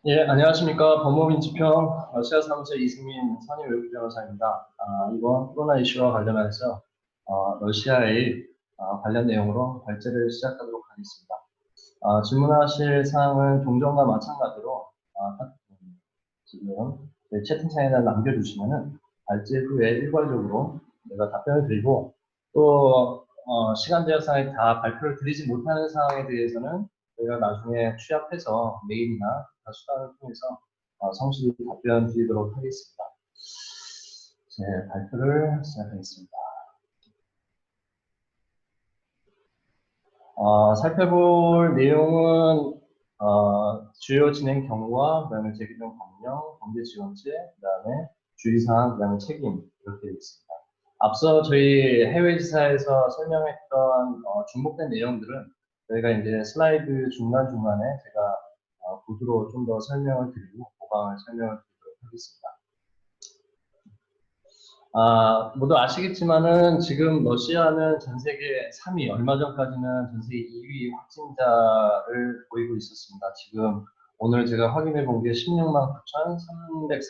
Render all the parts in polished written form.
예, 안녕하십니까. 법무민지평 러시아 사무소 이승민 선임 외국 변호사입니다. 이번 코로나 이슈와 관련해서 러시아의 관련 내용으로 발제를 시작하도록 하겠습니다. 질문하실 사항은 종전과 마찬가지로 지금 채팅창에다 남겨주시면은 발제 후에 일괄적으로 내가 답변을 드리고 또 시간 제약상에 다 발표를 드리지 못하는 사항에 대해서는 저희가 나중에 취합해서 메일이나 수단을 통해서 성실히 답변 드리도록 하겠습니다. 제 발표를 시작하겠습니다. 살펴볼 내용은 주요 진행 경과, 그다음에 제기된 법령, 범죄 지원체, 그다음에 주의사항, 그다음에 책임 이렇게 있습니다. 앞서 저희 해외 지사에서 설명했던 중복된 내용들은 저희가 이제 슬라이드 중간중간에 제가 구두로 좀 더 설명을 드리고 보강을 설명을 드리도록 하겠습니다. 모두 아시겠지만은 지금 러시아는 전 세계 3위, 얼마 전까지는 전 세계 2위 확진자를 보이고 있었습니다. 지금 오늘 제가 확인해 본 게 16만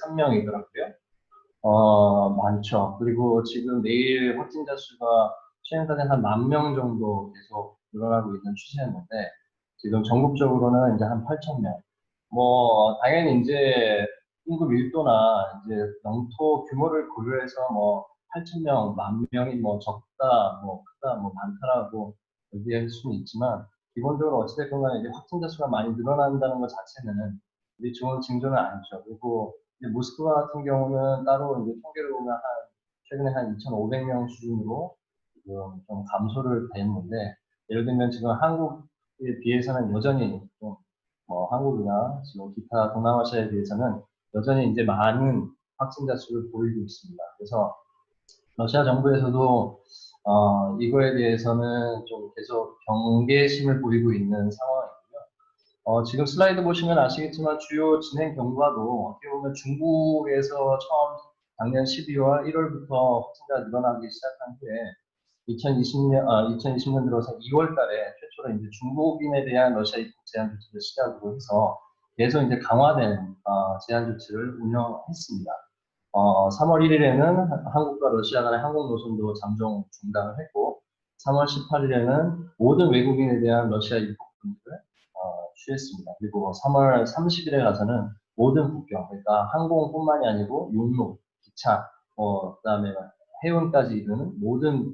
9,303명이더라고요. 많죠. 그리고 지금 내일 확진자 수가 최근까지 한 10,000명 정도 계속 늘어나고 있는 추세였는데 지금 전국적으로는 이제 한 8,000명. 당연히 이제 인구 밀도나 이제 영토 규모를 고려해서 8,000명, 10,000명이 적다, 크다, 많다라고 얘기할 수는 있지만 기본적으로 어찌됐건 간에 이제 확진자 수가 많이 늘어난다는 것 자체는 이제 좋은 징조는 아니죠. 그리고 이제 모스크바 같은 경우는 따로 이제 통계를 보면 최근에 한 2,500명 수준으로 지금 좀 감소를 됐는데 예를 들면 지금 한국에 비해서는 여전히 좀 한국이나 지금 기타 동남아시아에 비해서는 여전히 이제 많은 확진자 수를 보이고 있습니다. 그래서 러시아 정부에서도 이거에 대해서는 좀 계속 경계심을 보이고 있는 상황이고요. 지금 슬라이드 보시면 아시겠지만 주요 진행 경과도 어떻게 보면 중국에서 처음 작년 12월 1월부터 확진자가 늘어나기 시작한 후에 2020년 들어서 2월 달에 최초로 이제 중국인에 대한 러시아 입국 제한 조치를 시작으로 해서 계속 이제 강화된 제한 조치를 운영했습니다. 3월 1일에는 한국과 러시아 간의 항공 노선도 잠정 중단을 했고 3월 18일에는 모든 외국인에 대한 러시아 입국 금지를 취했습니다. 그리고 3월 30일에 가서는 모든 국경, 그러니까 항공뿐만이 아니고 육로, 기차, 그다음에 해운까지 이르는 모든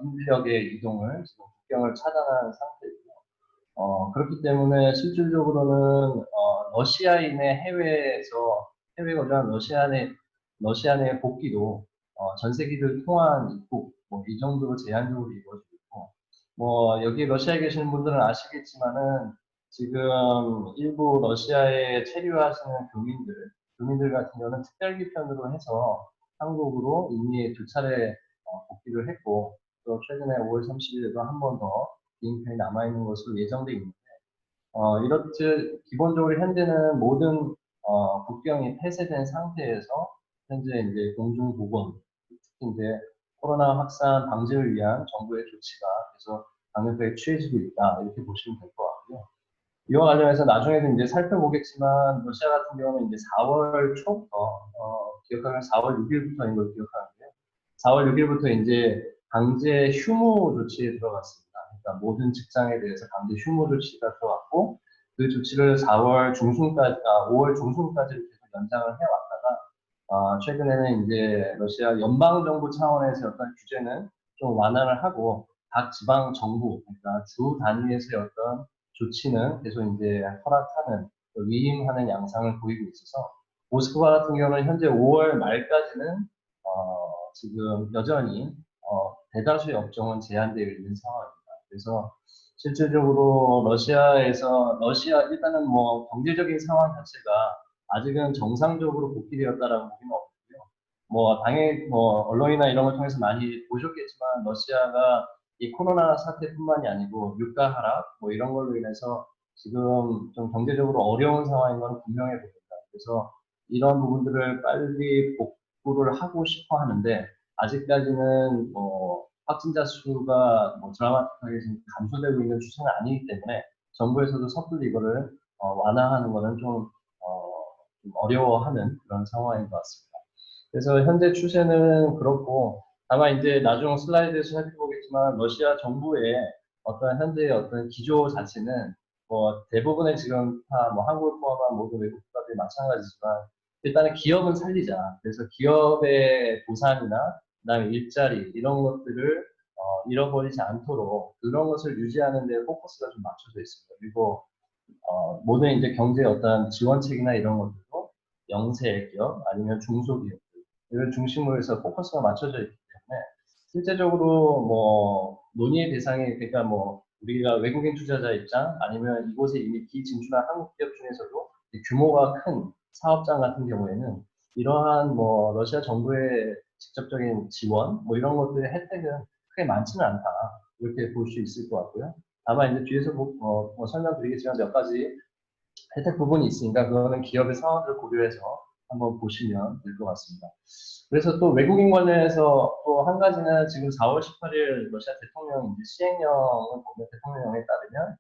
인력의 이동을 지금 국경을 차단하는 상태이고요. 그렇기 때문에 실질적으로는 러시아인의 해외 거주한 러시아 내 복귀도 전 세계를 통한 입국 이 정도로 제한적으로 이루어지고 있고 여기 러시아에 계시는 분들은 아시겠지만은 지금 일부 러시아에 체류하시는 교민들 같은 경우는 특별기편으로 해서 한국으로 이미 2차례 복귀를 했고 또 최근에 5월 30일에도 한 번 더 비행편이 남아있는 것으로 예정돼 있는데 이렇듯 기본적으로 현재는 모든 국경이 폐쇄된 상태에서 현재 이제 공중보건 특히 이제 코로나 확산 방지를 위한 정부의 조치가 계속 강력하게 취해지고 있다 이렇게 보시면 될 것 같고요. 이와 관련해서 나중에도 이제 살펴보겠지만 러시아 같은 경우는 이제 4월 초부터 기억하면 4월 6일부터인 걸 기억하는데요. 4월 6일부터 이제 강제 휴무 조치에 들어갔습니다. 그러니까 모든 직장에 대해서 강제 휴무 조치가 들어갔고 그 조치를 5월 중순까지 계속 연장을 해왔다가 최근에는 이제 러시아 연방 정부 차원에서 어떤 규제는 좀 완화를 하고 각 지방 정부, 그러니까 주 단위에서의 어떤 조치는 계속 이제 허락하는 위임하는 양상을 보이고 있어서 모스크바 같은 경우는 현재 5월 말까지는 지금 여전히 대다수의 업종은 제한되어 있는 상황입니다. 그래서 실질적으로 일단은 경제적인 상황 자체가 아직은 정상적으로 복귀되었다라고 보기는 없고요. 당연히 언론이나 이런 걸 통해서 많이 보셨겠지만 러시아가 이 코로나 사태뿐만이 아니고 유가 하락 이런 걸로 인해서 지금 좀 경제적으로 어려운 상황인 건 분명해 보입니다. 그래서 이런 부분들을 빨리 복구를 하고 싶어 하는데 아직까지는 확진자 수가 드라마틱하게 감소되고 있는 추세는 아니기 때문에 정부에서도 섣불리 이거를 완화하는 거는 좀 좀 어려워하는 그런 상황인 것 같습니다. 그래서 현재 추세는 그렇고, 다만 이제 나중 슬라이드에서 살펴보겠지만 러시아 정부의 어떤 현재의 어떤 기조 자체는 뭐 대부분의 지금 다 뭐 한국을 포함한 모든 외국 국가들이 마찬가지지만 일단은 기업은 살리자. 그래서 기업의 보상이나 그다음에 일자리 이런 것들을 잃어버리지 않도록 그런 것을 유지하는 데 포커스가 좀 맞춰져 있습니다. 그리고 모든 이제 경제 어떤 지원책이나 이런 것들도 영세 기업 아니면 중소기업 이를 중심으로 해서 포커스가 맞춰져 있기 때문에 실제적으로 뭐 논의의 대상이 그러니까 뭐 우리가 외국인 투자자 입장 아니면 이곳에 이미 기진출한 한국 기업 중에서도 규모가 큰 사업장 같은 경우에는 이러한 뭐 러시아 정부의 직접적인 지원 뭐 이런 것들의 혜택은 크게 많지는 않다 이렇게 볼 수 있을 것 같고요. 다만 이제 뒤에서 뭐 설명드리겠지만 몇 가지 혜택 부분이 있으니까 그거는 기업의 상황을 고려해서 한번 보시면 될 것 같습니다. 그래서 또 외국인 관련해서 또 한 가지는 지금 4월 18일 러시아 대통령 이제 시행령을 보면 대통령령에 따르면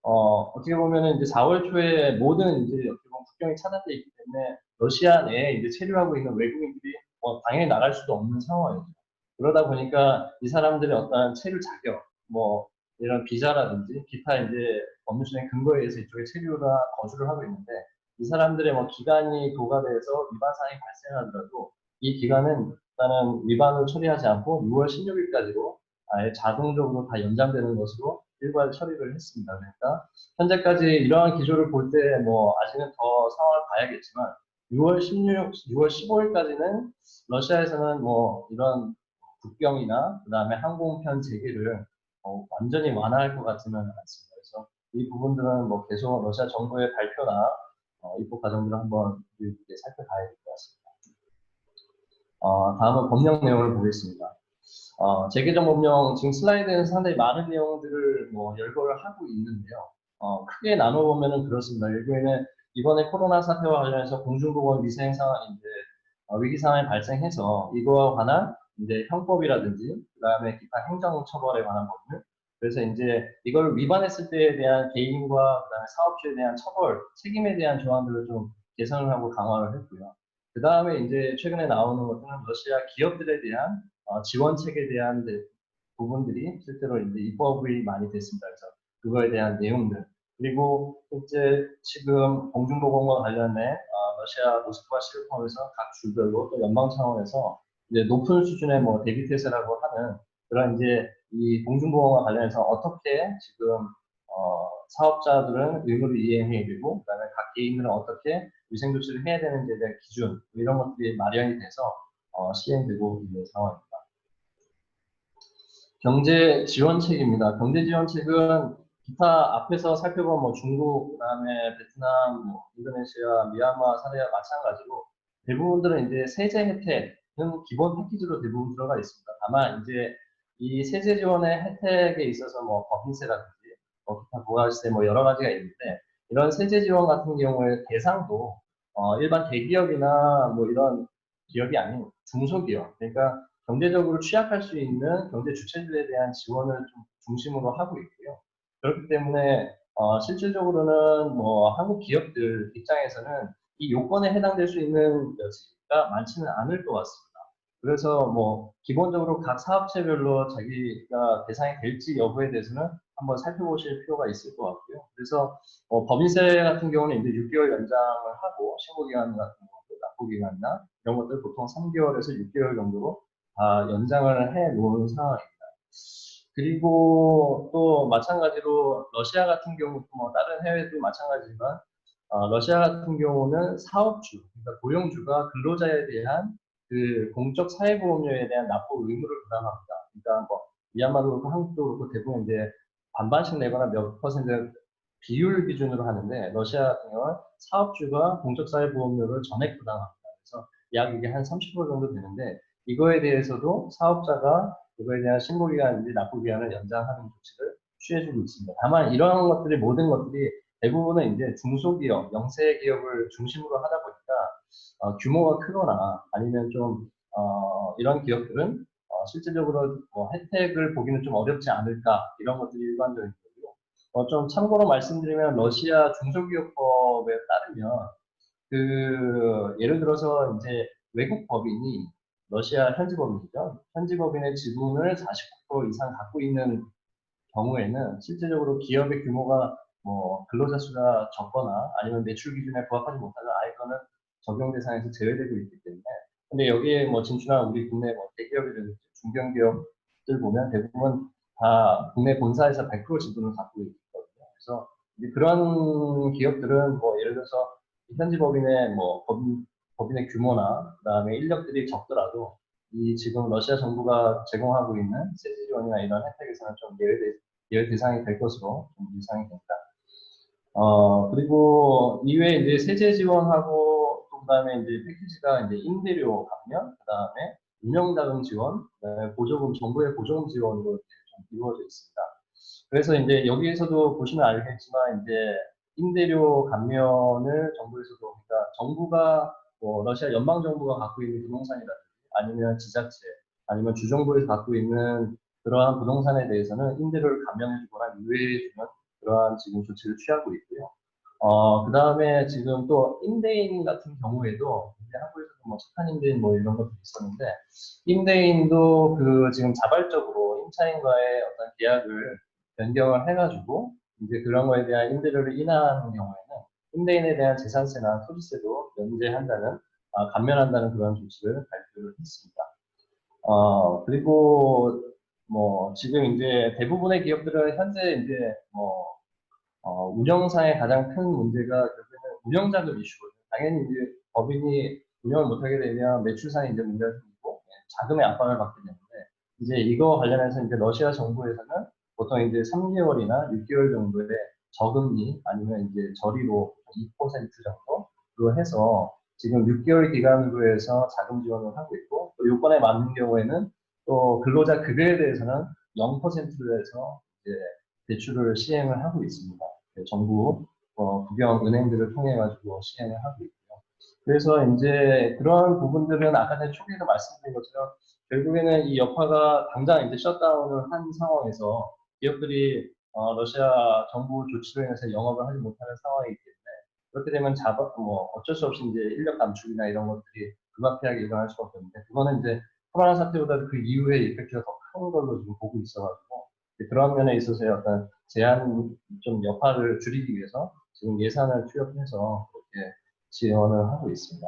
어떻게 보면은 이제 4월 초에 모든 이제 어떻게 보면 국경이 차단돼 있기 때문에 러시아 내에 이제 체류하고 있는 외국인들이 당연히 나갈 수도 없는 상황이죠. 그러다 보니까 이 사람들의 어떤 체류 자격, 뭐 이런 비자라든지 기타 이제 법률적인 근거에 의해서 이쪽에 체류나 거주를 하고 있는데 이 사람들의 뭐 기간이 도가돼서 위반 사항이 발생하더라도 이 기간은 일단은 위반을 처리하지 않고 6월 16일까지로 아예 자동적으로 다 연장되는 것으로 일괄 처리를 했습니다. 그러니까 현재까지 이러한 기조를 볼 때 뭐 아직은 더 상황을 봐야겠지만 6월 16, 6월 15일까지는 러시아에서는 뭐 이런 국경이나 그다음에 항공편 재개를 완전히 완화할 것 같지는 않습니다. 그래서 이 부분들은 뭐 계속 러시아 정부의 발표나 입법 과정들을 한번 이렇게 살펴봐야 될 것 같습니다. 다음은 법령 내용을 보겠습니다. 재개정 법령 지금 슬라이드에는 상당히 많은 내용들을 뭐 열거를 하고 있는데요. 크게 나눠보면은 그렇습니다. 일부에는 이번에 코로나 사태와 관련해서 공중보건 위생 상황인데 위기 상황이 발생해서 이거와 관한 이제 형법이라든지 그다음에 기타 행정 처벌에 관한 법률. 그래서 이제 이걸 위반했을 때에 대한 개인과 그다음에 사업주에 대한 처벌, 책임에 대한 조항들을 좀 개선을 하고 강화를 했고요. 그 다음에 이제 최근에 나오는 것들은 러시아 기업들에 대한 지원책에 대한 부분들이 실제로 이제 입법이 많이 됐습니다. 그래서 그거에 대한 내용들 그리고 실제 지금 공중보건과 관련해 러시아 모스크바 시를 포함해서 각 주별로 또 연방 차원에서 이제 높은 수준의 뭐 대기 태세라고 하는 그런 이제 이 공중보건과 관련해서 어떻게 지금 사업자들은 의무를 이행해야 되고 그다음에 각 개인들은 어떻게 위생 조치를 해야 되는지에 대한 기준 뭐 이런 것들이 마련이 돼서 시행되고 있는 상황입니다. 경제 지원책입니다. 경제 지원책은 기타 앞에서 살펴본 뭐 중국, 그다음에 베트남, 뭐 인도네시아, 미얀마 사례와 마찬가지로 대부분들은 이제 세제 혜택은 기본 패키지로 대부분 들어가 있습니다. 다만 이제 이 세제 지원의 혜택에 있어서 뭐 법인세라든지 기타 부가세 뭐 여러 가지가 있는데 이런 세제 지원 같은 경우에 대상도 일반 대기업이나 뭐 이런 기업이 아닌 중소기업 그러니까 경제적으로 취약할 수 있는 경제 주체들에 대한 지원을 좀 중심으로 하고 있고요. 그렇기 때문에 실질적으로는 뭐 한국 기업들 입장에서는 이 요건에 해당될 수 있는 여지가 많지는 않을 것 같습니다. 그래서 뭐 기본적으로 각 사업체별로 자기가 대상이 될지 여부에 대해서는 한번 살펴보실 필요가 있을 것 같고요. 그래서 법인세 같은 경우는 이제 6개월 연장을 하고 신고기간 같은 경우 납부기간이나 이런 것들 보통 3개월에서 6개월 정도로 연장을 해 놓은 상황입니다. 그리고 또 마찬가지로 러시아 같은 경우도 뭐 다른 해외도 마찬가지지만 러시아 같은 경우는 사업주, 그러니까 고용주가 근로자에 대한 그 공적 사회보험료에 대한 납부 의무를 부담합니다. 그러니까 뭐 미얀마도 그렇고 한국도 그렇고 대부분 이제 반반씩 내거나 몇 퍼센트 비율 기준으로 하는데 러시아 같은 경우는 사업주가 공적 사회보험료를 전액 부담합니다. 그래서 약 이게 한 30% 정도 되는데 이거에 대해서도 사업자가 그거에 대한 신고기간인지 납부기간을 연장하는 조치를 취해주고 있습니다. 다만 이러한 것들이 모든 것들이 대부분은 이제 중소기업, 영세기업을 중심으로 하다 보니까 규모가 크거나 아니면 좀 이런 기업들은 실질적으로 뭐 혜택을 보기는 좀 어렵지 않을까 이런 것들이 일반적인 거고요. 좀 참고로 말씀드리면 러시아 중소기업법에 따르면 예를 들어서 이제 외국 법인이 러시아 현지 법인이죠. 현지 법인의 지분을 49% 이상 갖고 있는 경우에는 실제적으로 기업의 규모가 뭐 근로자 수가 적거나 아니면 매출 기준에 부합하지 못하면 아예 그거는 적용 대상에서 제외되고 있기 때문에. 근데 여기에 뭐 진출한 우리 국내 뭐 대기업이라든지 중견기업들 보면 대부분 다 국내 본사에서 100% 지분을 갖고 있거든요. 그래서 이제 그런 기업들은 뭐 예를 들어서 현지 법인의 뭐 법인의 규모나 그다음에 인력들이 적더라도 이 지금 러시아 정부가 제공하고 있는 세제 지원이나 이런 혜택에서는 좀 예외 대상이 될 것으로 좀 예상이 됩니다. 그리고 이외에 이제 세제 지원하고 또 그다음에 이제 패키지가 이제 임대료 감면, 그다음에 운영자금 지원, 그다음에 보조금, 정부의 보조금 지원으로 좀 이루어져 있습니다. 그래서 이제 여기에서도 보시면 알겠지만 이제 임대료 감면을 정부에서도 그러니까 정부가 뭐 러시아 연방 정부가 갖고 있는 부동산이라든지 아니면 지자체 아니면 주정부에서 갖고 있는 그러한 부동산에 대해서는 임대료를 감면해주거나 유예해주는 그러한 지금 조치를 취하고 있고요. 그 다음에 지금 또 임대인 같은 경우에도 이제 한국에서도 뭐 착한 임대인 뭐 이런 것도 있었는데 임대인도 그 지금 자발적으로 임차인과의 어떤 계약을 변경을 해가지고 이제 그런 거에 대한 임대료를 인하하는 경우에는 임대인에 대한 재산세나 토지세도 면제한다는 감면한다는 그런 조치를 발표를 했습니다. 그리고 뭐 지금 이제 대부분의 기업들은 현재 이제 뭐 운영상의 가장 큰 문제가 결국에는 운영자금 이슈거든요. 당연히 이제 법인이 운영을 못하게 되면 매출상에 이제 문제가 생기고 자금의 압박을 받게 되는데 이제 이거 관련해서 이제 러시아 정부에서는 보통 이제 3개월이나 6개월 정도의 저금리 아니면 이제 저리로 2% 정도로 해서 지금 6개월 기간으로 해서 자금 지원을 하고 있고 또 요건에 맞는 경우에는 또 근로자 급여에 대해서는 0%로 해서 이제 대출을 시행을 하고 있습니다. 정부 국영 은행들을 통해 가지고 시행을 하고 있고요. 그래서 이제 그런 부분들은 아까 전에 초기에도 말씀드린 것처럼 결국에는 이 여파가 당장 이제 셧다운을 한 상황에서 기업들이 러시아 정부 조치로 인해서 영업을 하지 못하는 상황이기 때문에 그렇게 되면 뭐 어쩔 수 없이 이제 인력 감축이나 이런 것들이 불가피하게 일어날 수밖에 없는데 그거는 이제 코로나 사태보다 그 이후에 이펙트가 더 큰 걸로 지금 보고 있어가지고 그런 면에 있어서의 어떤 제한 좀 여파를 줄이기 위해서 지금 예산을 투입해서 그렇게 지원을 하고 있습니다.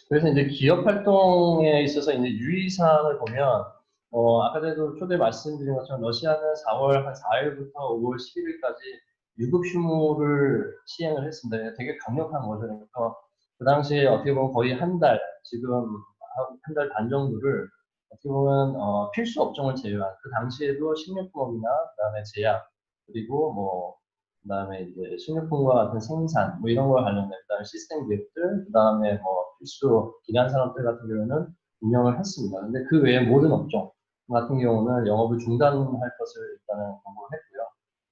그래서 이제 기업 활동에 있어서 이제 유의사항을 보면 아까 전에도 초대 말씀드린 것처럼 러시아는 4월 한 4일부터 5월 11일까지 유급 휴무를 시행을 했습니다. 되게 강력한 거죠. 그래서 그 당시에 어떻게 보면 거의 한 달, 지금 한 달 반 정도를 어떻게 보면 필수 업종을 제외한 그 당시에도 식료품이나 그다음에 제약 그리고 뭐 그다음에 이제 식료품과 같은 생산 뭐 이런 거 관련된 그다음에 시스템 기업들 그다음에 뭐 필수 기간 산업들 같은 경우는 운영을 했습니다. 근데 그 외에 모든 업종 같은 경우는 영업을 중단할 것을 일단은 권고를 했고요.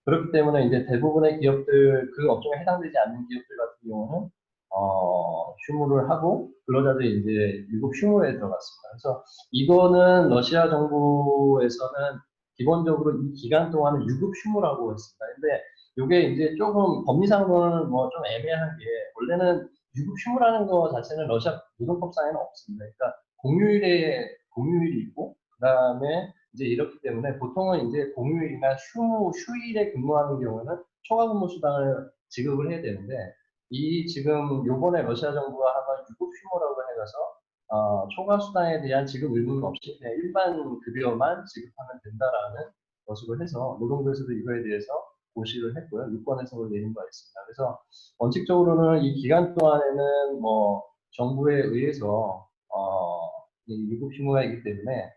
그렇기 때문에 이제 대부분의 기업들 그 업종에 해당되지 않는 기업들 같은 경우는 휴무를 하고 근로자들이 이제 유급 휴무에 들어갔습니다. 그래서 이거는 러시아 정부에서는 기본적으로 이 기간 동안은 유급 휴무라고 했습니다. 근데 이게 이제 조금 법리상으로는 뭐 좀 애매한 게 원래는 유급 휴무라는 거 자체는 러시아 노동법상에는 없습니다. 그러니까 공휴일이 있고 그다음에 이제 이렇기 때문에 보통은 이제 공휴일이나 휴일에 근무하는 경우는 초과 근무 수당을 지급을 해야 되는데 이 지금 요번에 러시아 정부가 한번 유급 휴무라고 해서 초과 수당에 대한 지급 의무는 없이 그냥 일반 급여만 지급하면 된다라는 것으로 해서 노동부에서도 이거에 대해서 고시를 했고요. 유권 해석을 내린 바 있습니다. 그래서 원칙적으로는 이 기간 동안에는 뭐 정부에 의해서 유급 휴무가 있기 때문에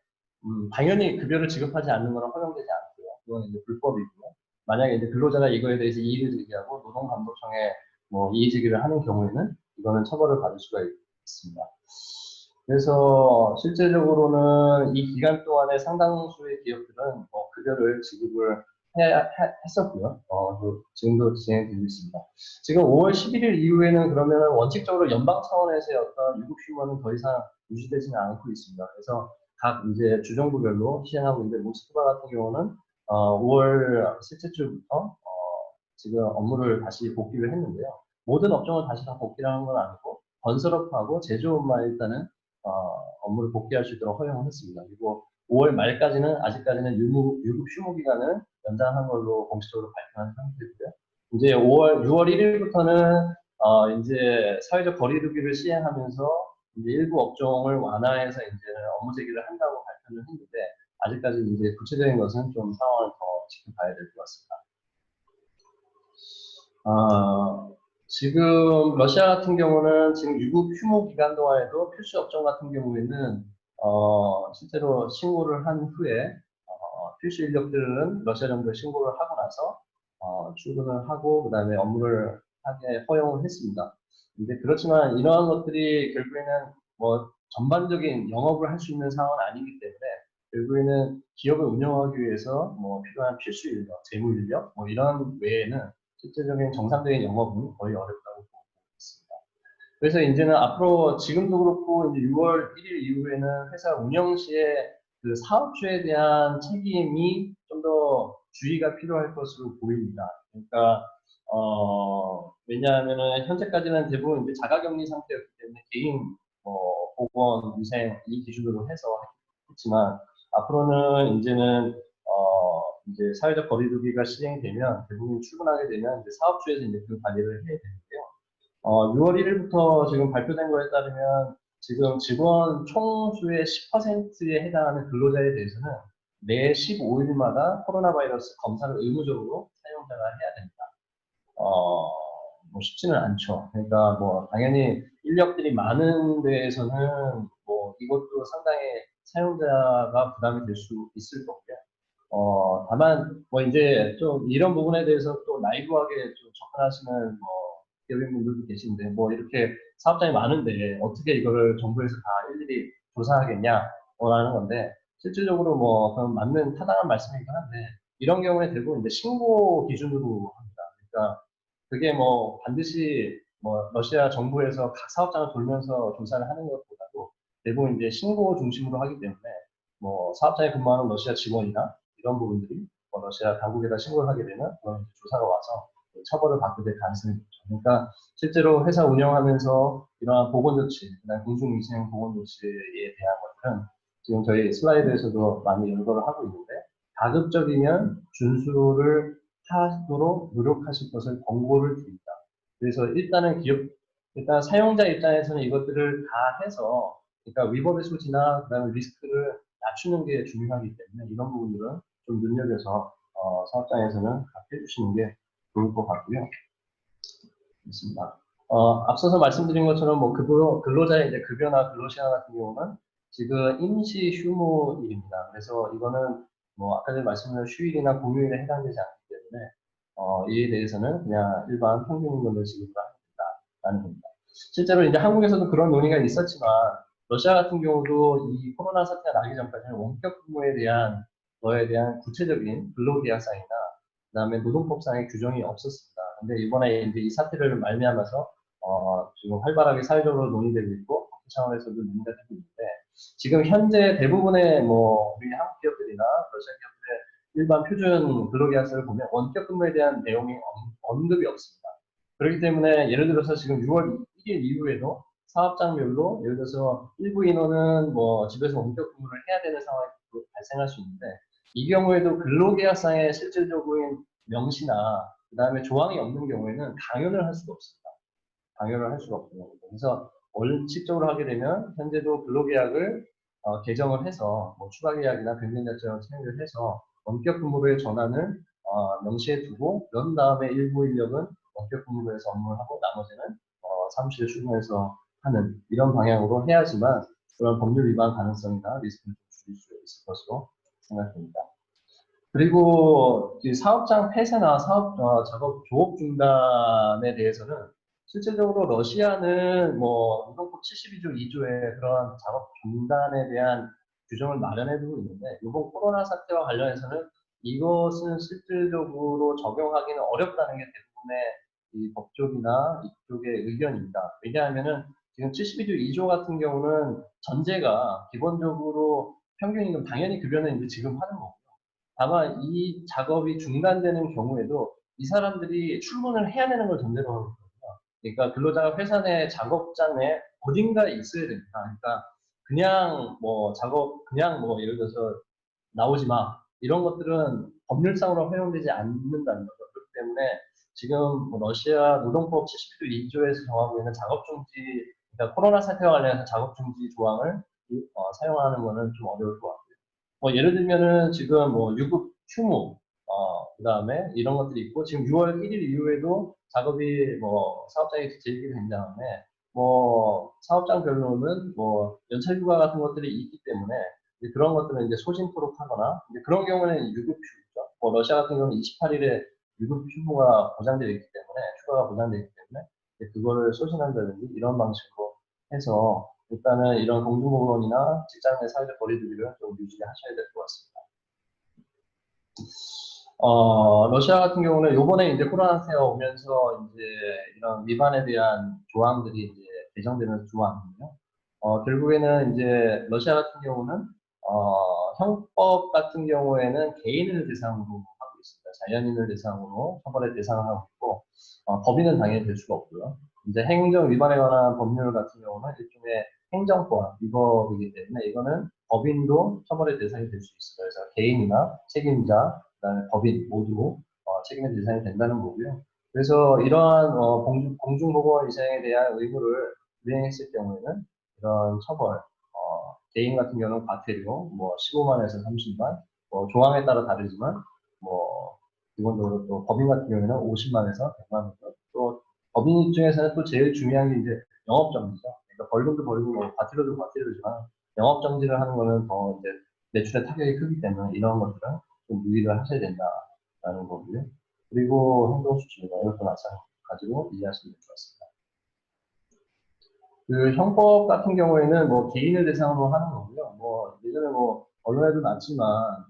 당연히 급여를 지급하지 않는 것은 허용되지 않고요. 이건 이제 불법이고요. 만약에 이제 근로자가 이거에 대해서 이의를 제기하고 노동감독청에 뭐 이의 제기를 하는 경우에는 이거는 처벌을 받을 수가 있습니다. 그래서 실제적으로는 이 기간 동안에 상당수의 기업들은 급여를 지급을 했었고요. 지금도 진행되고 있습니다. 지금 5월 11일 이후에는 그러면 원칙적으로 연방 차원에서의 어떤 유급 휴무는 더 이상 유지되지는 않고 있습니다. 그래서 각 이제 주정부별로 시행하고 있는데 모스크바 같은 경우는 5월 셋째 주부터 지금 업무를 다시 복귀를 했는데요. 모든 업종을 다시 다 복귀를 하는 건 아니고 건설업하고 제조업만 일단은 업무를 복귀할 수 있도록 허용을 했습니다. 그리고 5월 말까지는 아직까지는 유급 휴무 기간을 연장한 걸로 공식적으로 발표한 상태고요. 이제 6월 1일부터는 이제 사회적 거리두기를 시행하면서 이제 일부 업종을 완화해서 이제 업무 재개를 한다고 발표를 했는데 아직까지 이제 구체적인 것은 좀 상황을 더 지켜봐야 될 것 같습니다. 지금 러시아 같은 경우는 지금 유급 휴무 기간 동안에도 필수 업종 같은 경우에는 실제로 신고를 한 후에 필수 인력들은 러시아 정부에 신고를 하고 나서 출근을 하고 그다음에 업무를 하게 허용을 했습니다. 근데 그렇지만 이러한 것들이 결국에는 뭐 전반적인 영업을 할 수 있는 상황은 아니기 때문에 결국에는 기업을 운영하기 위해서 뭐 필요한 필수 인력, 재무 인력 뭐 이런 외에는 실질적인 정상적인 영업은 거의 어렵다고 보고 있습니다. 그래서 이제는 앞으로 지금도 그렇고 이제 6월 1일 이후에는 회사 운영 시에 그 사업주에 대한 책임이 좀 더 주의가 필요할 것으로 보입니다. 그러니까 왜냐하면은 현재까지는 대부분 이제 자가격리 상태였기 때문에 개인 보건 위생 이 기준으로 해서 했지만 앞으로는 이제는 이제 사회적 거리두기가 시행되면 대부분 출근하게 되면 이제 사업주에서 이제 그 관리를 해야 되는데요. 6월 1일부터 지금 발표된 거에 따르면 지금 직원 총수의 10%에 해당하는 근로자에 대해서는 매 15일마다 코로나 바이러스 검사를 의무적으로 사용자가 해야 됩니다. 뭐 쉽지는 않죠. 그러니까 뭐 당연히 인력들이 많은 데에서는 뭐 이것도 상당히 사용자가 부담이 될 수 있을 거고요. 다만 뭐 이제 좀 이런 부분에 대해서 또 나이브하게 좀 접근하시는 뭐 기업인분들도 계신데 뭐 이렇게 사업장이 많은데 어떻게 이거를 정부에서 다 일일이 조사하겠냐 라는 건데 실질적으로 뭐 그건 맞는 타당한 말씀이긴 한데 이런 경우에 대부분 이제 신고 기준으로 합니다. 그러니까 그게 뭐 반드시 뭐 러시아 정부에서 각 사업장을 돌면서 조사를 하는 것보다도 대부분 이제 신고 중심으로 하기 때문에 뭐 사업장에 근무하는 러시아 직원이나 이런 부분들이 뭐 러시아 당국에다 신고를 하게 되면 그런 조사가 와서 처벌을 받게 될 가능성이 있죠. 그러니까 실제로 회사 운영하면서 이러한 보건조치, 그다음 공중위생 보건조치에 대한 것들은 지금 저희 슬라이드에서도 많이 연구를 하고 있는데 가급적이면 준수를 하도록 노력하실 것을 권고를 드립니다. 그래서 일단 사용자 입장에서는 이것들을 다 해서, 그러니까 위법의 소지나 그다음에 리스크를 낮추는 게 중요하기 때문에 이런 부분들은 좀 눈여겨서 사업장에서는 각 해주시는 게 좋을 것 같고요. 있습니다. 앞서서 말씀드린 것처럼 뭐 근로자의 이제 급여나 근로시간 같은 경우는 지금 임시 휴무일입니다. 그래서 이거는 뭐 아까 전에 말씀드린 휴일이나 공휴일에 해당되지 않기 때문에 이에 대해서는 그냥 일반 평균임금을 지급을 한다라는 겁니다. 실제로 이제 한국에서도 그런 논의가 있었지만 러시아 같은 경우도 이 코로나 사태가 나기 전까지는 원격 근무에 대한 거에 대한 구체적인 근로계약상이나 그다음에 노동법상의 규정이 없었습니다. 근데 이번에 이제 이 사태를 말미암아서 지금 활발하게 사회적으로 논의되고 있고 국회 차원에서도 논의가 되고 있는데 지금 현재 대부분의 뭐 우리 한국 기업들이나 러시아 기업들의 일반 표준 근로계약서를 보면 원격 근무에 대한 내용이 언급이 없습니다. 그렇기 때문에 예를 들어서 지금 6월 1일 이후에도 사업장별로 예를 들어서 일부 인원은 뭐 집에서 원격 근무를 해야 되는 상황이 발생할 수 있는데 이 경우에도 근로계약상의 실질적인 명시나 그다음에 조항이 없는 경우에는 강요를 할 수가 없습니다. 강요를 할 수가 없습니다. 그래서 원칙적으로 하게 되면 현재도 근로계약을 개정을 해서 뭐 추가계약이나 변경자처럼 체결을 해서 원격 근무로의 전환을 명시해 두고 그런 다음에 일부 인력은 원격 근무로 해서 업무를 하고 나머지는 사무실에 출근해서 하는 이런 방향으로 해야지만 그런 법률 위반 가능성이나 리스크를 좀 줄일 수 있을 것으로 생각됩니다. 그리고 사업장 폐쇄나 작업 조업 중단에 대해서는 실질적으로 러시아는 뭐 노동법 72조 2조에 그런 작업 중단에 대한 규정을 마련해두고 있는데 이번 코로나 사태와 관련해서는 이것은 실질적으로 적용하기는 어렵다는 게 대부분의 이 법조기나 이쪽의 의견입니다. 왜냐하면은 지금 72조 2조 같은 경우는 전제가 기본적으로 평균임금 당연히 급여는 이제 지금 하는 거고 다만 이 작업이 중단되는 경우에도 이 사람들이 출근을 해야 되는 걸 전제로 하고 있거든요. 그러니까 근로자가 회사 내 작업장에 어딘가에 있어야 됩니다. 그러니까 그냥 뭐 작업, 그냥 뭐 예를 들어서 나오지 마. 이런 것들은 법률상으로 허용되지 않는다는 거죠. 그렇기 때문에 지금 뭐 러시아 노동법 71조 2조에서 정하고 있는 작업중지, 그러니까 코로나 사태와 관련해서 작업중지 조항을 사용하는 거는 좀 어려울 것 같아요. 뭐 예를 들면은 지금 뭐 유급 휴무, 그다음에 이런 것들이 있고 지금 6월 1일 이후에도 작업이 뭐 사업장에 재개가 된 다음에 뭐 사업장별로는 뭐 연차 휴가 같은 것들이 있기 때문에 이제 그런 것들은 이제 소진토록 하거나 이제 그런 경우는 유급 휴무죠. 뭐 러시아 같은 경우는 28일에 유급 휴무가 보장되어 있기 때문에 휴가가 보장되어 있기 때문에 이제 그거를 소진한다든지 이런 방식으로 해서 일단은 이런 공중보건이나 직장 내 사회적 거리두기를 좀 유지하셔야 될 것 같습니다. 러시아 같은 경우는 요번에 이제 코로나 사태가 오면서 이제 이런 위반에 대한 조항들이 이제 개정되면서 조항이거든요. 결국에는 이제 러시아 같은 경우는 형법 같은 경우에는 개인을 대상으로 하고 있습니다. 자연인을 대상으로 처벌의 대상을 하고 있고 법인은 당연히 될 수가 없고요. 이제 행정 위반에 관한 법률 같은 경우는 일종의 행정법 위법이기 때문에 이거는 법인도 처벌의 대상이 될 수 있습니다. 그래서 개인이나 책임자, 그다음에 법인 모두 책임의 대상이 된다는 거고요. 그래서 이러한 공중보건 위생에 대한 의무를 이행했을 경우에는 이런 처벌, 개인 같은 경우는 과태료, 뭐 15만에서 30만, 뭐 조항에 따라 다르지만 뭐 기본적으로 또 법인 같은 경우에는 50만에서 100만 원, 또 법인 입장에서는 또 제일 중요한 게 이제 영업정지죠. 그러니까 벌금도 벌금이고 과태료도 과태료지만 영업정지를 하는 거는 더 이제 매출에 타격이 크기 때문에 이런 것들은 좀 유의를 하셔야 된다라는 거고요. 그리고 행동수칙이나 이것도 마찬가지로 이해하시면 될 것 같습니다. 그 형법 같은 경우에는 뭐 개인을 대상으로 하는 거고요. 뭐 예전에 뭐 언론에도 났지만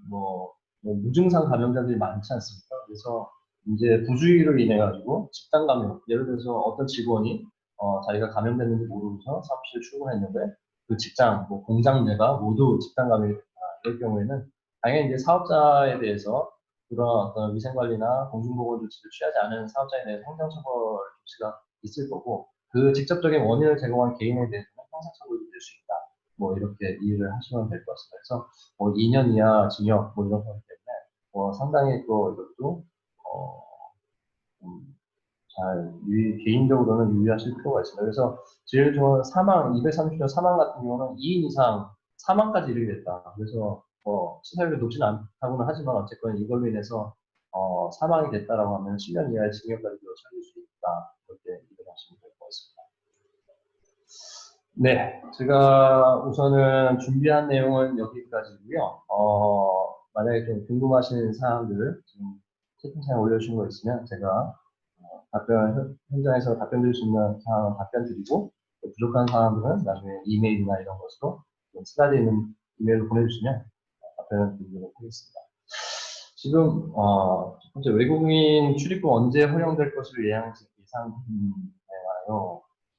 뭐 무증상 감염자들이 많지 않습니까? 그래서 이제 부주의로 인해 가지고 집단 감염, 예를 들어서 어떤 직원이 자기가 감염됐는지 모르고서 사무실에 출근했는데 그 직장, 뭐 공장 내가 모두 집단 감염이 됐다. 이럴 경우에는 당연히 이제 사업자에 대해서 그런 어떤 위생관리나 공중보건 조치를 취하지 않은 사업자에 대해서 행정처벌 조치가 있을 거고 그 직접적인 원인을 제공한 개인에 대해서는 형사처벌이 될 수 있다. 뭐 이렇게 이해를 하시면 될 것 같습니다. 그래서 뭐 2년 이하 징역 뭐 이런 거기 때문에 상당히 또 이것도 어, 잘 개인적으로는 유의하실 필요가 있습니다. 그래서 제일 좋은 사망 230년 사망 같은 경우는 2인 이상 사망까지 이르게 됐다. 그래서 치사율이 높지는 않다고는 하지만 어쨌건 이걸로 인해서 사망이 됐다라고 하면 10년 이하의 징역까지도 처릴 수 있다. 이렇게 이해를 하시면 될 것 같습니다. 네, 제가 우선은 준비한 내용은 여기까지고요. 만약에 좀 궁금하신 사항들 지금 채팅창에 올려주신 거 있으면 제가 현장에서 답변 드릴 수 있는 사항은 답변 드리고 부족한 사항들은 나중에 이메일이나 이런 것으로 스라이드 있는 이메일로 보내주시면 답변을 드리도록 하겠습니다. 지금 첫 번째 외국인 출입국 언제 허용될 것으로 예상되나요?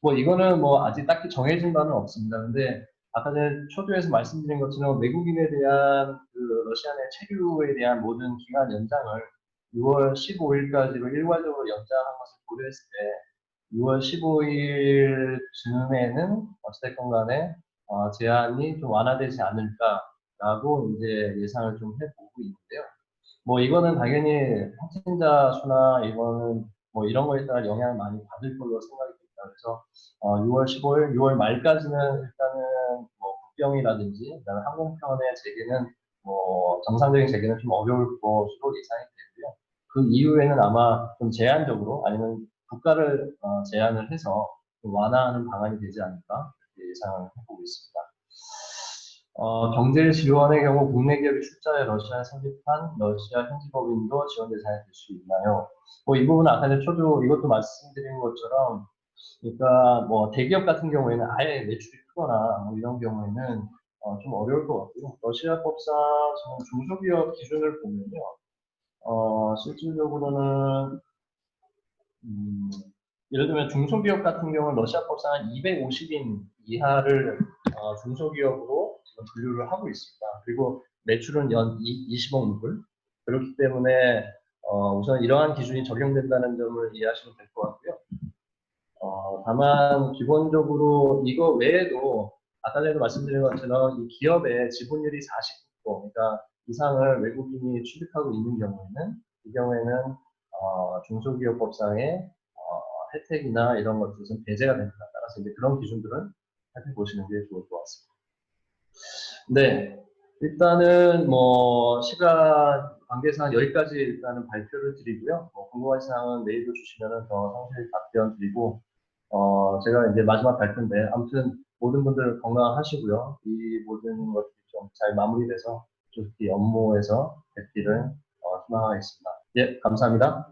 뭐 이거는 뭐 아직 딱히 정해진 바는 없습니다. 근데 아까 전에 초두에서 말씀드린 것처럼 외국인에 대한 그 러시아 내 체류에 대한 모든 기간 연장을 6월 15일까지로 일괄적으로 연장한 것을 고려했을 때 6월 15일 즈음에는 어찌됐건 간에 제한이 좀 완화되지 않을까라고 이제 예상을 좀 해보고 있는데요. 뭐 이거는 당연히 확진자 수나 이거는 뭐 이런 거에 따라 영향을 많이 받을 걸로 생각이 됩니다. 그래서 6월 15일, 6월 말까지는 일단은 뭐 국경이라든지 그다음에 항공편의 재개는 뭐 정상적인 재개는 좀 어려울 것으로 예상이 되고요. 그 이후에는 아마 좀 제한적으로 아니면 국가를 제한을 해서 좀 완화하는 방안이 되지 않을까 이렇게 예상을 해보고 있습니다. 경제 지원의 경우 국내 기업이 출자해 러시아에 설립한 러시아 현지법인도 지원 대상이 될 수 있나요? 뭐 이 부분은 아까 초도 이것도 말씀드린 것처럼, 그러니까 뭐 대기업 같은 경우에는 아예 매출이 크거나 뭐 이런 경우에는 좀 어려울 것 같고요. 러시아법상 지금 중소기업 기준을 보면요, 실질적으로는 예를 들면 중소기업 같은 경우는 러시아법상 250인 이하를 중소기업으로 지금 분류를 하고 있습니다. 그리고 매출은 연 20억 루블. 그렇기 때문에 우선 이러한 기준이 적용된다는 점을 이해하시면 될 것 같고요. 다만 기본적으로 이거 외에도 아까 전에도 말씀드린 것처럼 이 기업의 지분율이 49% 그러니까 이상을 외국인이 취득하고 있는 경우에는 이 경우에는 중소기업법상의 혜택이나 이런 것들은 배제가 됩니다. 따라서 이제 그런 기준들은 살펴보시는 게 좋을 것 같습니다. 네, 일단은 뭐 시간 관계상 여기까지 일단은 발표를 드리고요. 궁금하신 사항은 메일로 주시면 더 상세히 답변 드리고 제가 이제 마지막 발표인데 아무튼 모든 분들 건강하시고요. 이 모든 것들이 좀 잘 마무리돼서 조기 업무에서 뵙기를 희망하겠습니다. 예, 감사합니다.